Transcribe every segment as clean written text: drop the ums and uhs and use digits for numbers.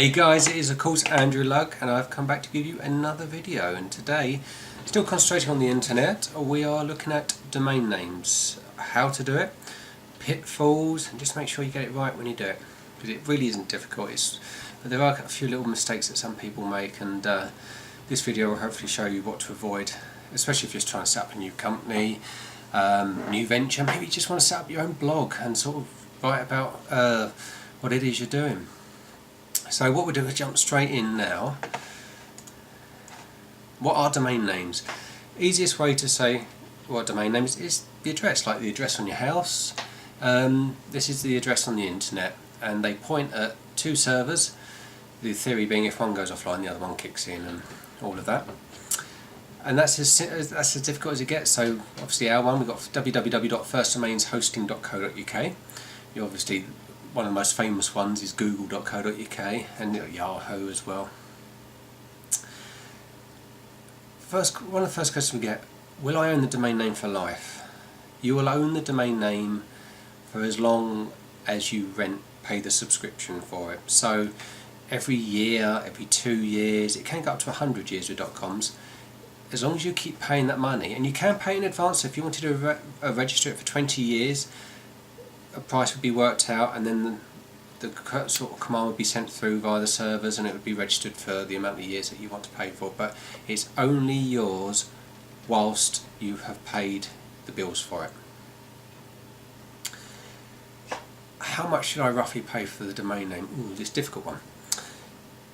Hey guys, it is of course Andrew Lugg, and I've come back to give you another video, and today, still concentrating on the internet, we are looking at domain names, how to do it, pitfalls, and just make sure you get it right when you do it, because it really isn't difficult, but there are a few little mistakes that some people make, and this video will hopefully show you what to avoid, especially if you're just trying to set up a new company, new venture. Maybe you just want to set up your own blog and sort of write about what it is you're doing. So what we'll do is jump straight in now. What are domain names? Easiest way to say what domain names is the address, like the address on your house. This is the address on the internet, and they point at two servers. The theory being if one goes offline, the other one kicks in, and all of that. And that's as difficult as it gets. So obviously our one, we've got www.firstdomainshosting.co.uk. You obviously, one of the most famous ones is google.co.uk, and Yahoo as well. One of the first questions we get: will I own the domain name for life? You will own the domain name for as long as you pay the subscription for it. So every year, every 2 years, it can go up to 100 years with .coms. As long as you keep paying that money, and you can pay in advance. So if you wanted to register it for 20 years, a price would be worked out, and then the sort of command would be sent through via the servers, and it would be registered for the amount of years that you want to pay for. But it's only yours whilst you have paid the bills for it. How much should I roughly pay for the domain name? Ooh, this difficult one.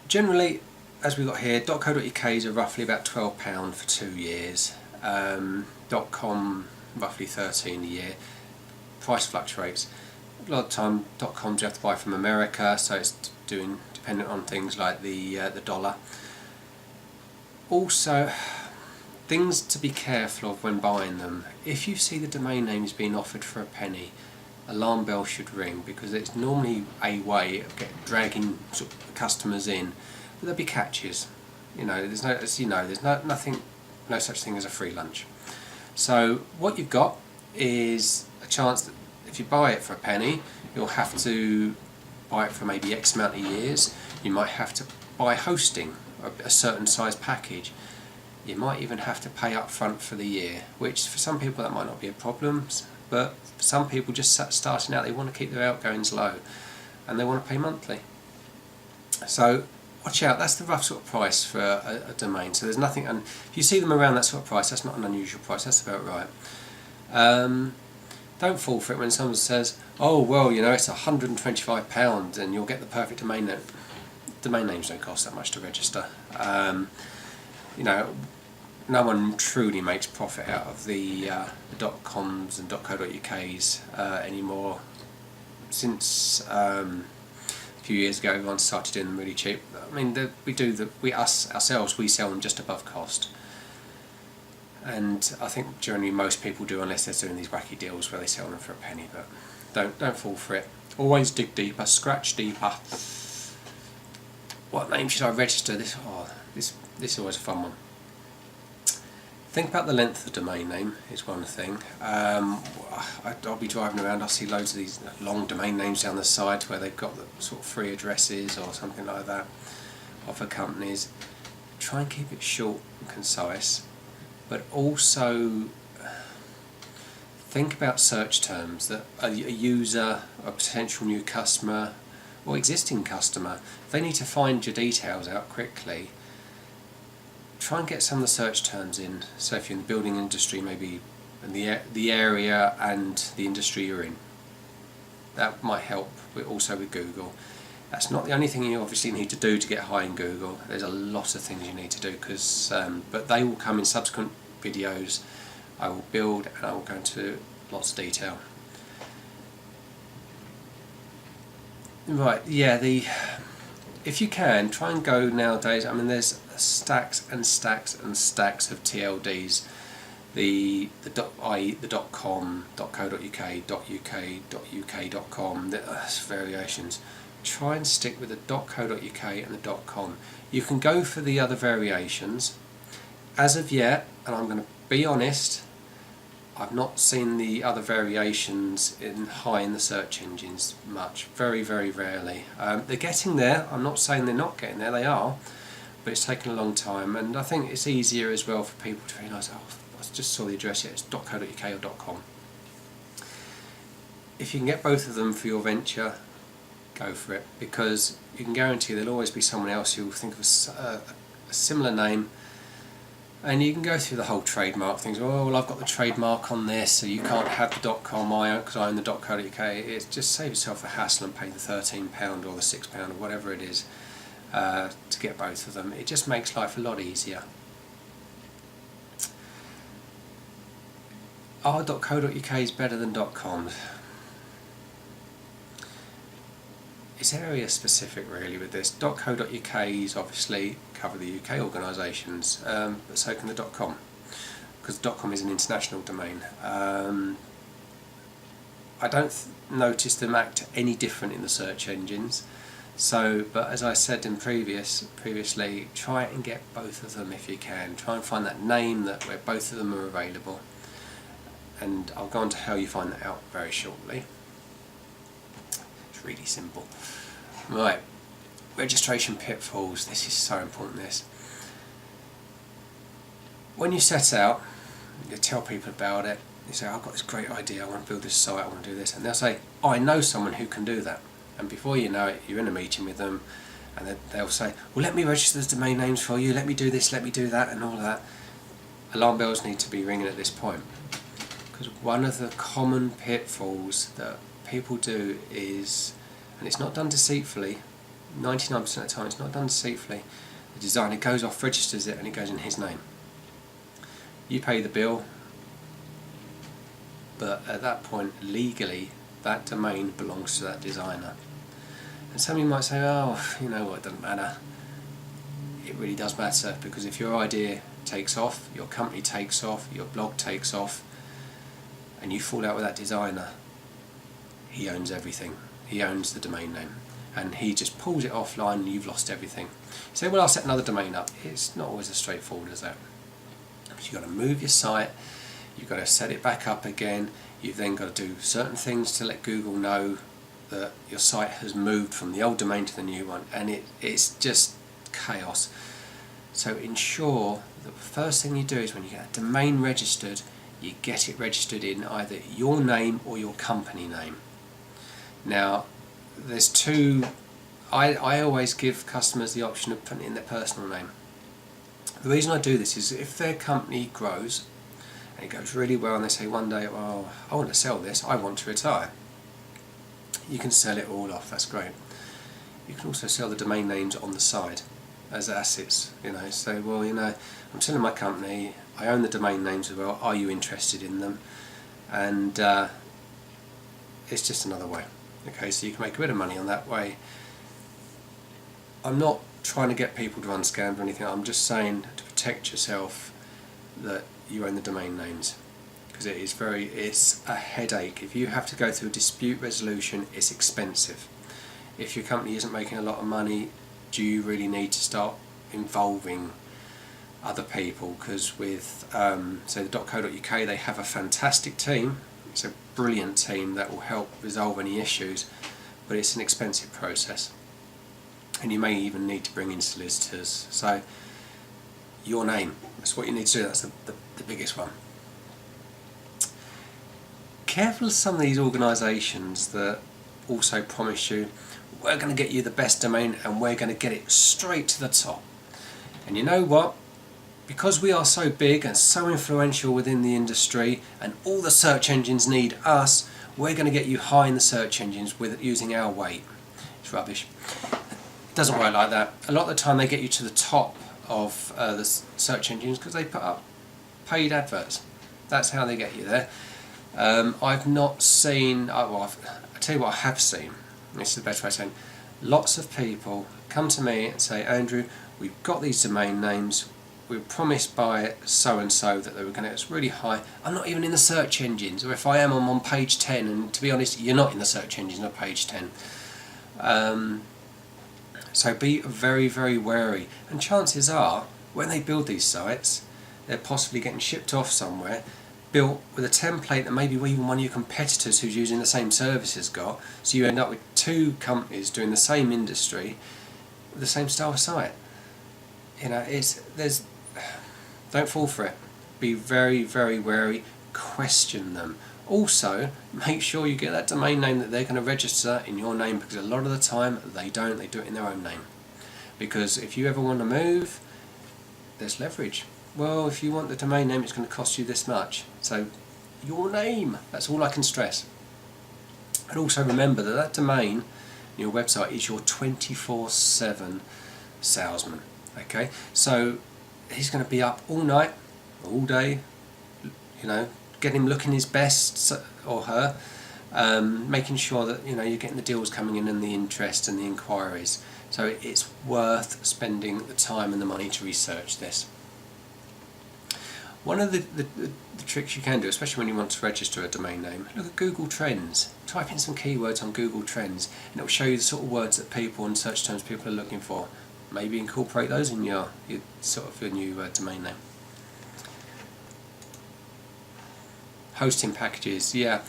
Generally, as we've got here, .co.uk's are roughly about £12 for 2 years. .com roughly $13 a year. Price fluctuates. A lot of time .coms you have to buy from America, so it's dependent on things like the dollar. Also, things to be careful of when buying them. If you see the domain name is being offered for a penny, alarm bell should ring, because it's normally a way of dragging sort of customers in. But there'll be catches. You know, there's no such thing as a free lunch. So what you've got is a chance that if you buy it for a penny, you'll have to buy it for maybe X amount of years. You might have to buy hosting, a certain size package. You might even have to pay up front for the year, which for some people that might not be a problem, but for some people just starting out, they want to keep their outgoings low, and they want to pay monthly. So watch out, that's the rough sort of price for a domain. So there's nothing, and if you see them around that sort of price, that's not an unusual price, that's about right. Don't fall for it when someone says, oh well, you know, it's £125 and you'll get the perfect domain name. Domain names don't cost that much to register. You know, no one truly makes profit out of the .coms and .co.uk's anymore. Since a few years ago, everyone started doing them really cheap. I mean, we sell them just above cost. And I think generally most people do, unless they're doing these wacky deals where they sell them for a penny. But don't fall for it. Always dig deeper, scratch deeper. What name should I register? This is always a fun one. Think about the length of the domain name is one thing. I'll be driving around, I'll see loads of these long domain names down the side where they've got the sort of free addresses or something like that for companies. Try and keep it short and concise, but also think about search terms that a user, a potential new customer or existing customer, if they need to find your details out quickly, try and get some of the search terms in. So if you're in the building industry, maybe in the area and the industry you're in. That might help also with Google. That's not the only thing you obviously need to do to get high in Google. There's a lot of things you need to do, but they will come in subsequent videos. I will build and I will go into lots of detail. Right, yeah, if you can, try and go nowadays. I mean, there's stacks and stacks and stacks of TLDs. The .com, .co.uk, .uk.com, there's variations. Try and stick with the .co.uk and the .com. You can go for the other variations. As of yet, and I'm going to be honest, I've not seen the other variations high in the search engines much, very rarely. They're getting there, I'm not saying they're not getting there, they are, but it's taken a long time, and I think it's easier as well for people to realise, oh, I just saw the address here, it's .co.uk or .com. If you can get both of them for your venture, go for it, because you can guarantee there'll always be someone else who'll think of a similar name, and you can go through the whole trademark things. Oh, well, I've got the trademark on this, so you can't have the .com because I own the .co.uk. It's just save yourself the hassle and pay the £13 or the £6 or whatever it is to get both of them. It just makes life a lot easier. Are .co.uk is better than .com? It's area specific really with this. .co.uk's obviously cover the UK organisations, but so can the .com, because .com is an international domain. I don't notice them act any different in the search engines. So, but as I said in previously, try and get both of them if you can. Try and find that name where both of them are available, and I'll go on to how you find that out very shortly. It's really simple. Right, registration pitfalls. This is so important. This, when you set out, you tell people about it. You say, I've got this great idea, I want to build this site, I want to do this, and they'll say, oh, I know someone who can do that. And before you know it, you're in a meeting with them, and they'll say, well, let me register the domain names for you, let me do this, let me do that, and all of that. Alarm bells need to be ringing at this point, because one of the common pitfalls that people do is, and it's not done deceitfully, 99% of the time it's not done deceitfully, the designer goes off, registers it, and it goes in his name. You pay the bill, but at that point, legally, that domain belongs to that designer. And some of you might say, oh, you know what, it doesn't matter. It really does matter, because if your idea takes off, your company takes off, your blog takes off, and you fall out with that designer, he owns everything. He owns the domain name, and he just pulls it offline and you've lost everything. You say, well, I'll set another domain up. It's not always as straightforward as that. But you've got to move your site, you've got to set it back up again, you've then got to do certain things to let Google know that your site has moved from the old domain to the new one, and it's just chaos. So ensure that the first thing you do is when you get a domain registered, you get it registered in either your name or your company name. Now, there's two. I always give customers the option of putting in their personal name. The reason I do this is if their company grows and it goes really well and they say one day, well, I want to sell this, I want to retire. You can sell it all off, that's great. You can also sell the domain names on the side as assets, say, well, I'm selling my company, I own the domain names as well, are you interested in them? And it's just another way. Okay, so you can make a bit of money on that way. I'm not trying to get people to unscam or anything, I'm just saying to protect yourself that you own the domain names, because it's a headache. If you have to go through a dispute resolution, it's expensive. If your company isn't making a lot of money, do you really need to start involving other people? Because with say the .co.uk, they have a fantastic team. It's a brilliant team that will help resolve any issues, but it's an expensive process, and you may even need to bring in solicitors. So your name, that's what you need to do, that's the biggest one. Careful of some of these organisations that also promise you, we're going to get you the best domain and we're going to get it straight to the top. And you know what? Because we are so big and so influential within the industry and all the search engines need us, we're going to get you high in the search engines with using our weight. It's rubbish. It doesn't work like that. A lot of the time they get you to the top of the search engines because they put up paid adverts. That's how they get you there. I've not seen, I'll tell you what I have seen, this is the best way of saying, lots of people come to me and say, Andrew, we've got these domain names, we were promised by so and so that they were going to get us really high. I'm not even in the search engines, or if I am, I'm on page 10, and to be honest, you're not in the search engines on page 10. So be very wary, and chances are when they build these sites they're possibly getting shipped off somewhere, built with a template that maybe even one of your competitors who's using the same service has got, so you end up with two companies doing the same industry with the same style of site. You know, don't fall for it. Be very, very wary. Question them. Also, make sure you get that domain name that they're going to register in your name, because a lot of the time they don't. They do it in their own name. Because if you ever want to move, there's leverage. Well, if you want the domain name, it's going to cost you this much. So, your name. That's all I can stress. And also remember that that domain, your website, is your 24/7 salesman. Okay, so he's going to be up all night, all day. You know, get him looking his best, or her, making sure that you're getting the deals coming in and the interest and the inquiries. So it's worth spending the time and the money to research this. One of the tricks you can do, especially when you want to register a domain name, look at Google Trends. Type in some keywords on Google Trends and it will show you the sort of words that people and search terms people are looking for. Maybe incorporate those in your new domain name. Hosting packages, yeah.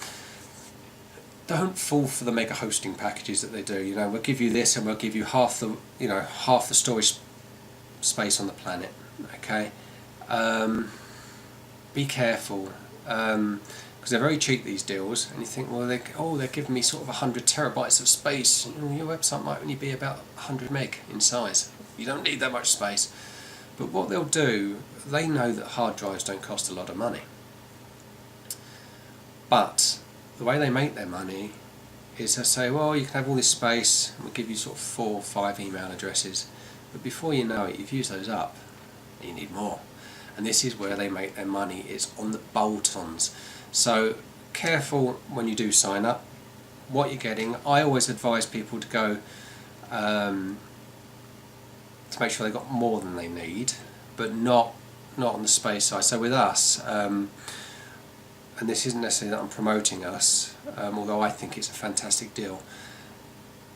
Don't fall for the mega hosting packages that they do. We'll give you this and we'll give you half the storage space on the planet. Okay. Be careful, because they're very cheap, these deals, and you think, well, they're giving me sort of 100 terabytes of space. Your website might only be about 100 meg in size. You don't need that much space. But what they'll do, they know that hard drives don't cost a lot of money. But the way they make their money is they say, well, you can have all this space, and we'll give you sort of 4 or 5 email addresses. But before you know it, you've used those up, and you need more. And this is where they make their money, it's on the bolt-ons. So careful when you do sign up what you're getting. I always advise people to go to make sure they've got more than they need, but not on the space side. So with us, and this isn't necessarily that I'm promoting us, although I think it's a fantastic deal,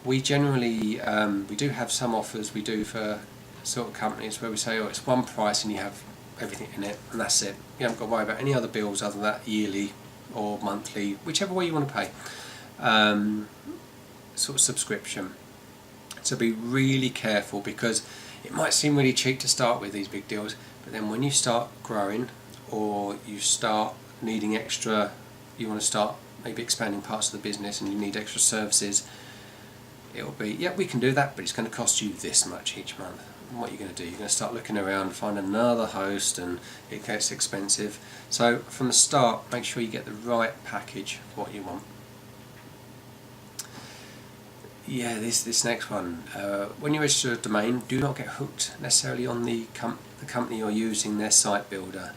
we generally we do have some offers we do for sort of companies where we say, oh, it's one price and you have everything in it, and that's it. You haven't got to worry about any other bills other than that, yearly or monthly, whichever way you want to pay, sort of subscription. So be really careful, because it might seem really cheap to start with, these big deals, but then when you start growing, or you start needing extra, you want to start maybe expanding parts of the business and you need extra services, it'll be, yeah, we can do that, but it's going to cost you this much each month. And what you're going to do, you're going to start looking around, find another host, and it gets expensive. So from the start, make sure you get the right package for what you want. Yeah, this next one. When you register a domain, do not get hooked necessarily on the company you're using, their site builder.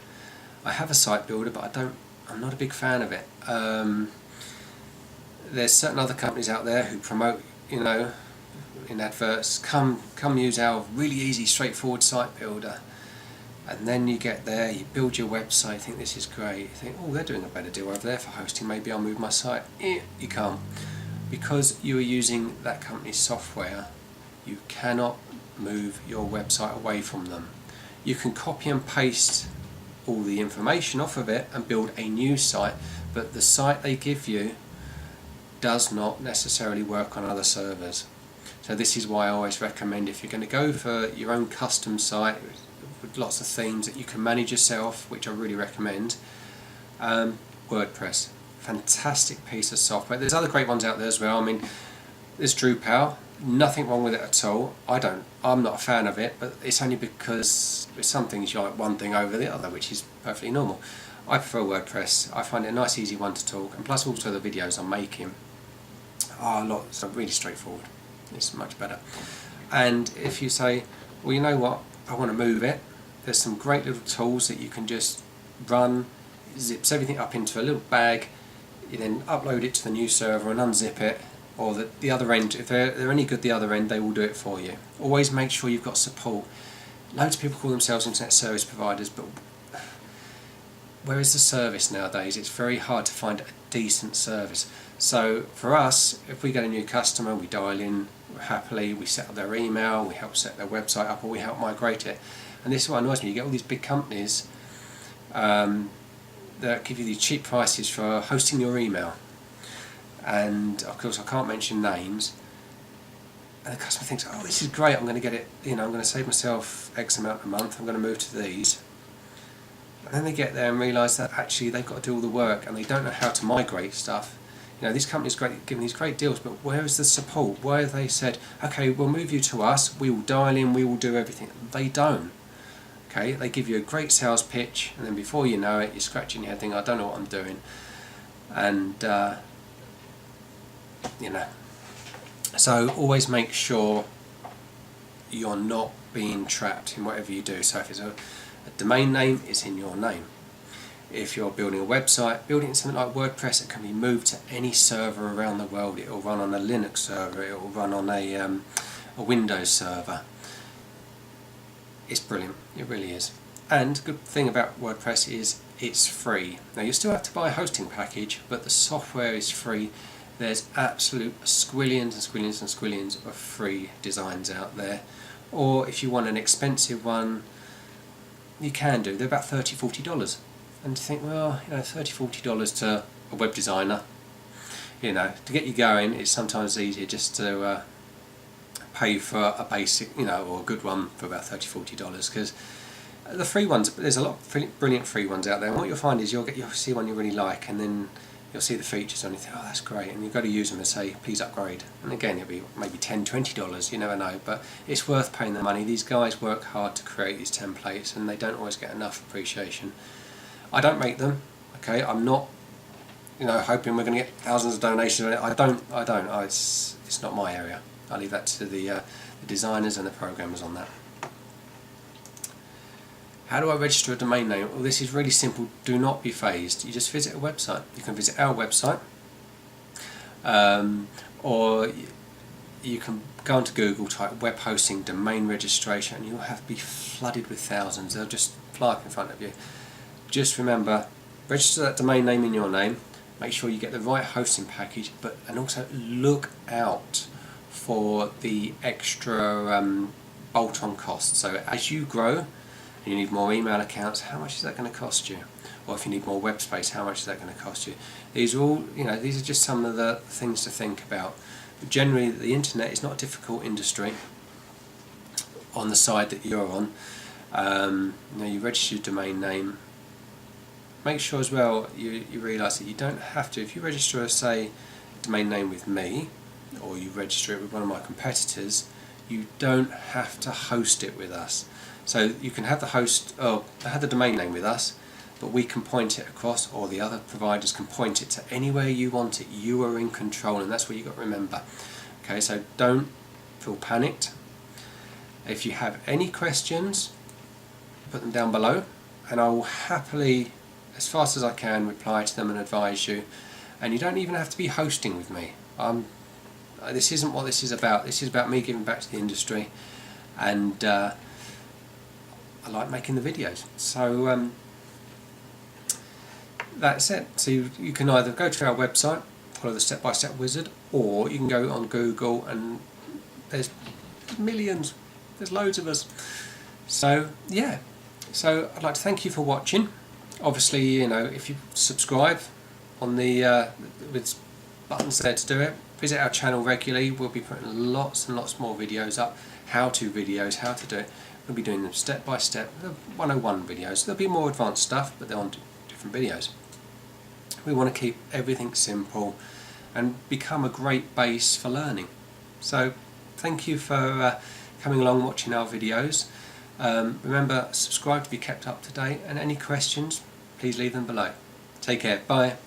I have a site builder, but I'm not a big fan of it. There's certain other companies out there who promote, in adverts, come use our really easy, straightforward site builder. And then you get there, you build your website, think this is great. You think, oh, they're doing a better deal over there for hosting, maybe I'll move my site. You can't. Because you are using that company's software, you cannot move your website away from them. You can copy and paste all the information off of it and build a new site, but the site they give you does not necessarily work on other servers. So this is why I always recommend, if you're going to go for your own custom site with lots of themes that you can manage yourself, which I really recommend, WordPress. Fantastic piece of software. There's other great ones out there as well. I mean, there's Drupal. Nothing wrong with it at all. I'm not a fan of it, but it's only because with some things you like one thing over the other, which is perfectly normal. I prefer WordPress. I find it a nice, easy one to talk, and plus also the videos I'm making are really straightforward. It's much better. And if you say, well, you know what, I want to move it, there's some great little tools that you can just run. It zips everything up into a little bag. You then upload it to the new server and unzip it, or the other end, if they're any good the other end, they will do it for you. Always make sure you've got support. Loads of people call themselves internet service providers, but where is the service nowadays? It's very hard to find a decent service. So for us, if we get a new customer, we dial in happily, we set up their email, we help set their website up, or we help migrate it. And this is what annoys me. You get all these big companies that give you these cheap prices for hosting your email, and of course I can't mention names, and the customer thinks, oh, this is great, I'm going to get it, I'm going to save myself X amount a month, I'm going to move to these. And then they get there and realise that actually they've got to do all the work and they don't know how to migrate stuff. These companies are giving these great deals, but where is the support? Why have they said, okay, we'll move you to us, we will dial in, we will do everything? They don't. Okay, they give you a great sales pitch, and then before you know it, you're scratching your head thinking, I don't know what I'm doing. And, so always make sure you're not being trapped in whatever you do. So if it's a domain name, it's in your name. If you're building a website, build it in something like WordPress. It can be moved to any server around the world. It will run on a Linux server, it will run on a Windows server. It's brilliant, it really is. And the good thing about WordPress is it's free. Now you still have to buy a hosting package, but the software is free. There's absolute squillions and squillions and squillions of free designs out there. Or if you want an expensive one, you can do. They're about $30–40. And you think, well, $30–40 to a web designer, to get you going, it's sometimes easier just to pay for a basic, or a good one for about $30–40, because the free ones, there's a lot of brilliant free ones out there, and what you'll find is you'll see one you really like, and then you'll see the features and you think, oh, that's great, and you've got to use them and say, please upgrade. And again, it'll be maybe $10–20, you never know, but it's worth paying the money. These guys work hard to create these templates, and they don't always get enough appreciation. I don't make them, okay, I'm not hoping we're going to get thousands of donations. It's not my area. I leave that to the designers and the programmers on that. How do I register a domain name? Well, this is really simple. Do not be phased. You just visit a website. You can visit our website, or you can go onto Google, type web hosting domain registration, and you'll have to be flooded with thousands. They'll just fly up in front of you. Just remember, register that domain name in your name. Make sure you get the right hosting package, and also look out for the extra bolt-on costs. So as you grow, and you need more email accounts, how much is that going to cost you? Or if you need more web space, how much is that going to cost you? These are all, these are just some of the things to think about. But generally, the internet is not a difficult industry on the side that you're on. You register your domain name. Make sure as well you realise that you don't have to. If you register, say, a domain name with me, or you register it with one of my competitors, you don't have to host it with us. So you can have have the domain name with us, but we can point it across, or the other providers can point it to anywhere you want it. You are in control, and that's what you've got to remember. Okay, so don't feel panicked. If you have any questions, put them down below, and I will happily, as fast as I can, reply to them and advise you. And you don't even have to be hosting with me. This isn't what this is about. This is about me giving back to the industry, and I like making the videos. So that's it. So you can either go to our website, follow the step-by-step wizard, or you can go on Google, and there's millions, there's loads of us. So yeah, so I'd like to thank you for watching. Obviously, if you subscribe on the with buttons there to do it, visit our channel regularly. We'll be putting lots and lots more videos up, how-to videos, how to do it. We'll be doing them step by step, 101 videos. There'll be more advanced stuff, but they're on different videos. We want to keep everything simple and become a great base for learning. So thank you for coming along, watching our videos. Remember, subscribe to be kept up to date, and any questions, please leave them below. Take care, bye.